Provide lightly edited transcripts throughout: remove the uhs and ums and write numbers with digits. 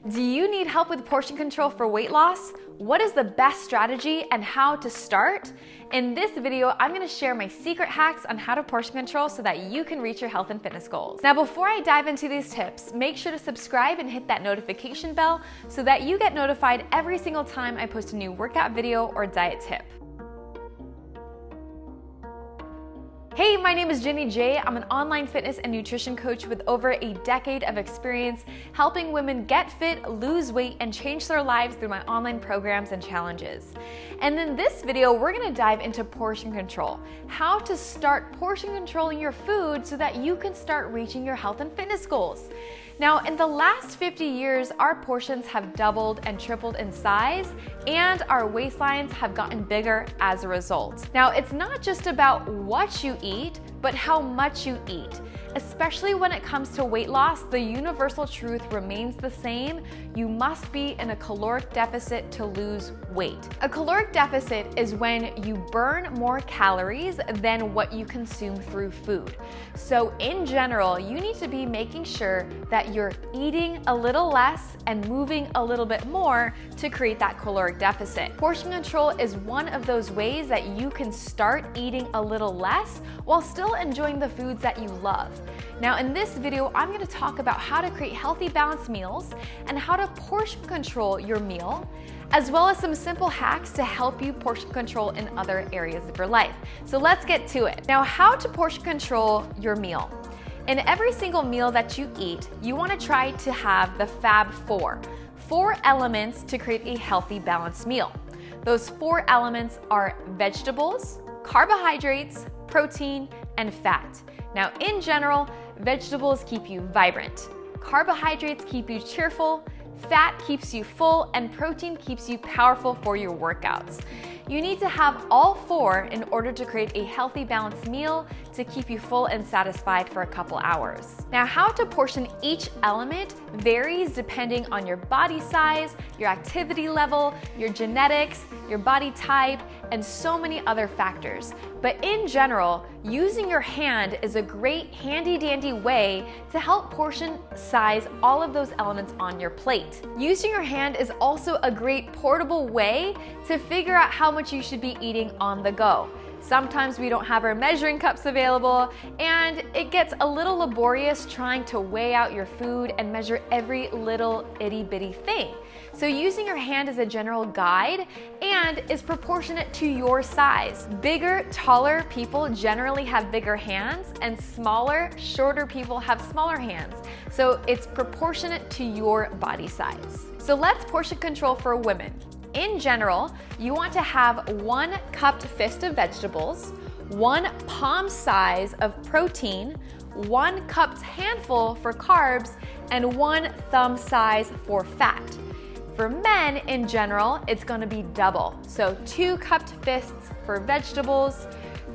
Do you need help with portion control for weight loss? What is the best strategy and how to start? In this video, I'm going to share my secret hacks on how to portion control so that you can reach your health and fitness goals. Now, before I dive into these tips, make sure to subscribe and hit that notification bell so that you get notified every single time I post a new workout video or diet tip. Hey, my name is Jenny J. I'm an online fitness and nutrition coach with over a decade of experience helping women get fit, lose weight, and change their lives through my online programs and challenges. And in this video, we're gonna dive into portion control, how to start portion controlling your food so that you can start reaching your health and fitness goals. Now, in the last 50 years, our portions have doubled and tripled in size, and our waistlines have gotten bigger as a result. Now, it's not just about what you eat, but how much you eat. Especially when it comes to weight loss, the universal truth remains the same. You must be in a caloric deficit to lose weight. A caloric deficit is when you burn more calories than what you consume through food. So in general, you need to be making sure that you're eating a little less and moving a little bit more to create that caloric deficit. Portion control is one of those ways that you can start eating a little less while still enjoying the foods that you love. Now, in this video, I'm going to talk about how to create healthy, balanced meals and how to portion control your meal, as well as some simple hacks to help you portion control in other areas of your life. So let's get to it. Now, how to portion control your meal. In every single meal that you eat, you want to try to have the Fab four elements to create a healthy, balanced meal. Those 4 elements are vegetables, carbohydrates, protein, and fat. Now, in general, vegetables keep you vibrant, carbohydrates keep you cheerful, fat keeps you full, and protein keeps you powerful for your workouts. You need to have all 4 in order to create a healthy, balanced meal to keep you full and satisfied for a couple hours. Now, how to portion each element varies depending on your body size, your activity level, your genetics, your body type, and so many other factors. But in general, using your hand is a great handy-dandy way to help portion size all of those elements on your plate. Using your hand is also a great portable way to figure out how much you should be eating on the go. Sometimes we don't have our measuring cups available, and it gets a little laborious trying to weigh out your food and measure every little itty-bitty thing. So using your hand is a general guide and is proportionate to your size. Bigger, taller people generally have bigger hands, and smaller, shorter people have smaller hands. So it's proportionate to your body size. So let's portion control for women. In general, you want to have 1 cupped fist of vegetables, 1 palm size of protein, 1 cupped handful for carbs, and 1 thumb size for fat. For men, in general, it's going to be double. So 2 cupped fists for vegetables,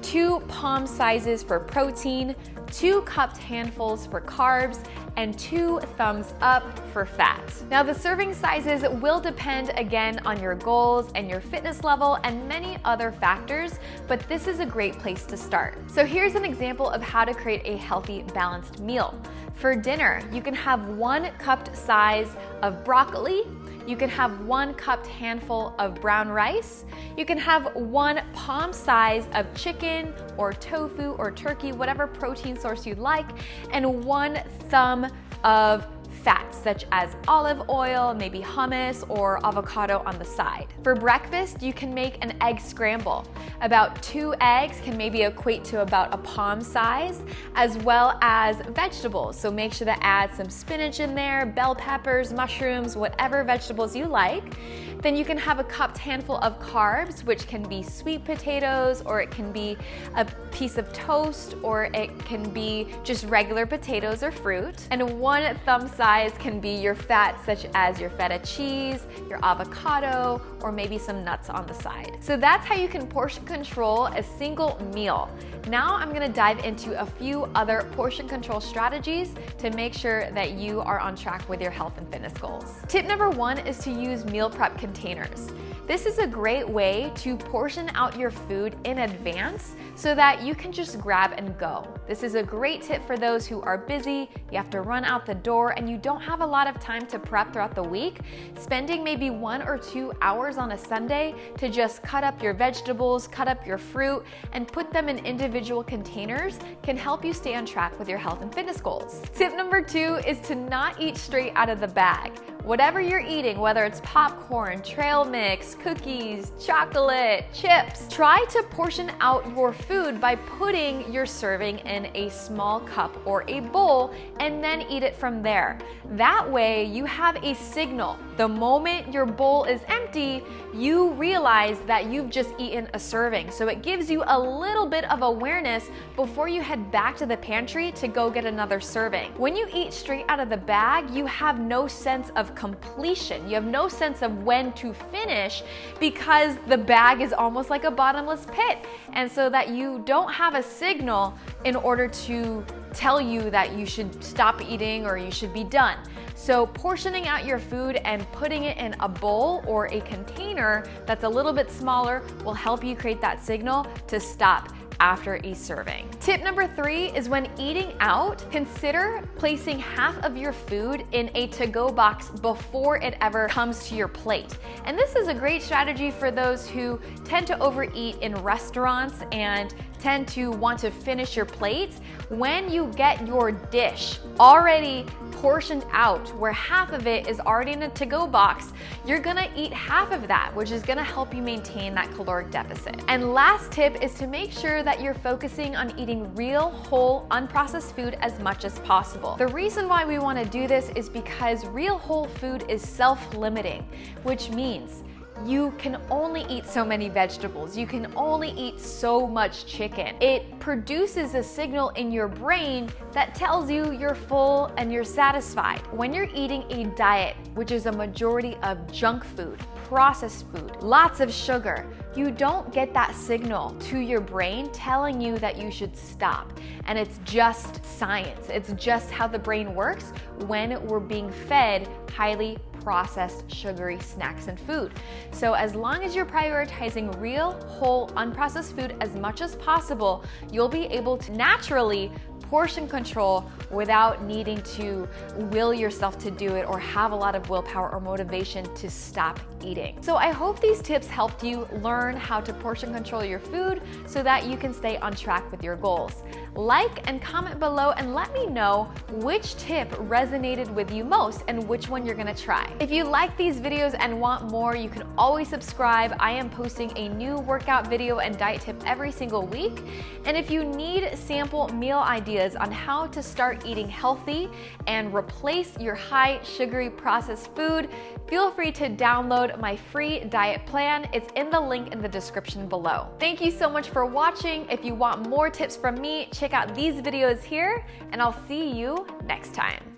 2 palm sizes for protein, 2 cupped handfuls for carbs, and 2 thumbs up for fat. Now, the serving sizes will depend again on your goals and your fitness level and many other factors, but this is a great place to start. So here's an example of how to create a healthy, balanced meal. For dinner, you can have 1 cupped size of broccoli, you can have 1 cupped handful of brown rice. You can have 1 palm size of chicken or tofu or turkey, whatever protein source you'd like, and 1 thumb of fats such as olive oil, maybe hummus, or avocado on the side. For breakfast, you can make an egg scramble. About 2 eggs can maybe equate to about a palm size, as well as vegetables. So make sure to add some spinach in there, bell peppers, mushrooms, whatever vegetables you like. Then you can have a cupped handful of carbs, which can be sweet potatoes, or it can be a piece of toast, or it can be just regular potatoes or fruit. And 1 thumb size can be your fat, such as your feta cheese, your avocado, or maybe some nuts on the side. So that's how you can portion control a single meal. Now I'm gonna dive into a few other portion control strategies to make sure that you are on track with your health and fitness goals. Tip number 1 is to use meal prep containers. This is a great way to portion out your food in advance so that you can just grab and go. This is a great tip for those who are busy, you have to run out the door, and you don't have a lot of time to prep throughout the week, spending maybe 1 or 2 hours on a Sunday to just cut up your vegetables, cut up your fruit, and put them in individual containers can help you stay on track with your health and fitness goals. Tip number 2 is to not eat straight out of the bag. Whatever you're eating, whether it's popcorn, trail mix, cookies, chocolate, chips, try to portion out your food by putting your serving in a small cup or a bowl and then eat it from there. That way you have a signal. The moment your bowl is empty, you realize that you've just eaten a serving. So it gives you a little bit of awareness before you head back to the pantry to go get another serving. When you eat straight out of the bag, you have no sense of completion. You have no sense of when to finish because the bag is almost like a bottomless pit. And so that you don't have a signal in order to tell you that you should stop eating or you should be done. So portioning out your food and putting it in a bowl or a container that's a little bit smaller will help you create that signal to stop after a serving. Tip number 3 is when eating out, consider placing half of your food in a to-go box before it ever comes to your plate. And this is a great strategy for those who tend to overeat in restaurants and tend to want to finish your plates. When you get your dish already portioned out, where half of it is already in a to-go box, you're gonna eat half of that, which is gonna help you maintain that caloric deficit. And last tip is to make sure that you're focusing on eating real, whole, unprocessed food as much as possible. The reason why we wanna do this is because real whole food is self-limiting, which means you can only eat so many vegetables. You can only eat so much chicken. It produces a signal in your brain that tells you you're full and you're satisfied. When you're eating a diet, which is a majority of junk food, processed food, lots of sugar, you don't get that signal to your brain telling you that you should stop. And it's just science. It's just how the brain works when we're being fed highly processed, sugary snacks and food. So as long as you're prioritizing real, whole, unprocessed food as much as possible, you'll be able to naturally portion control without needing to will yourself to do it or have a lot of willpower or motivation to stop eating. So I hope these tips helped you learn how to portion control your food so that you can stay on track with your goals. Like and comment below and let me know which tip resonated with you most and which one you're gonna try. If you like these videos and want more, you can always subscribe. I am posting a new workout video and diet tip every single week. And if you need sample meal ideas on how to start eating healthy and replace your high sugary processed food, feel free to download my free diet plan. It's in the link in the description below. Thank you so much for watching. If you want more tips from me, check out these videos here, and I'll see you next time.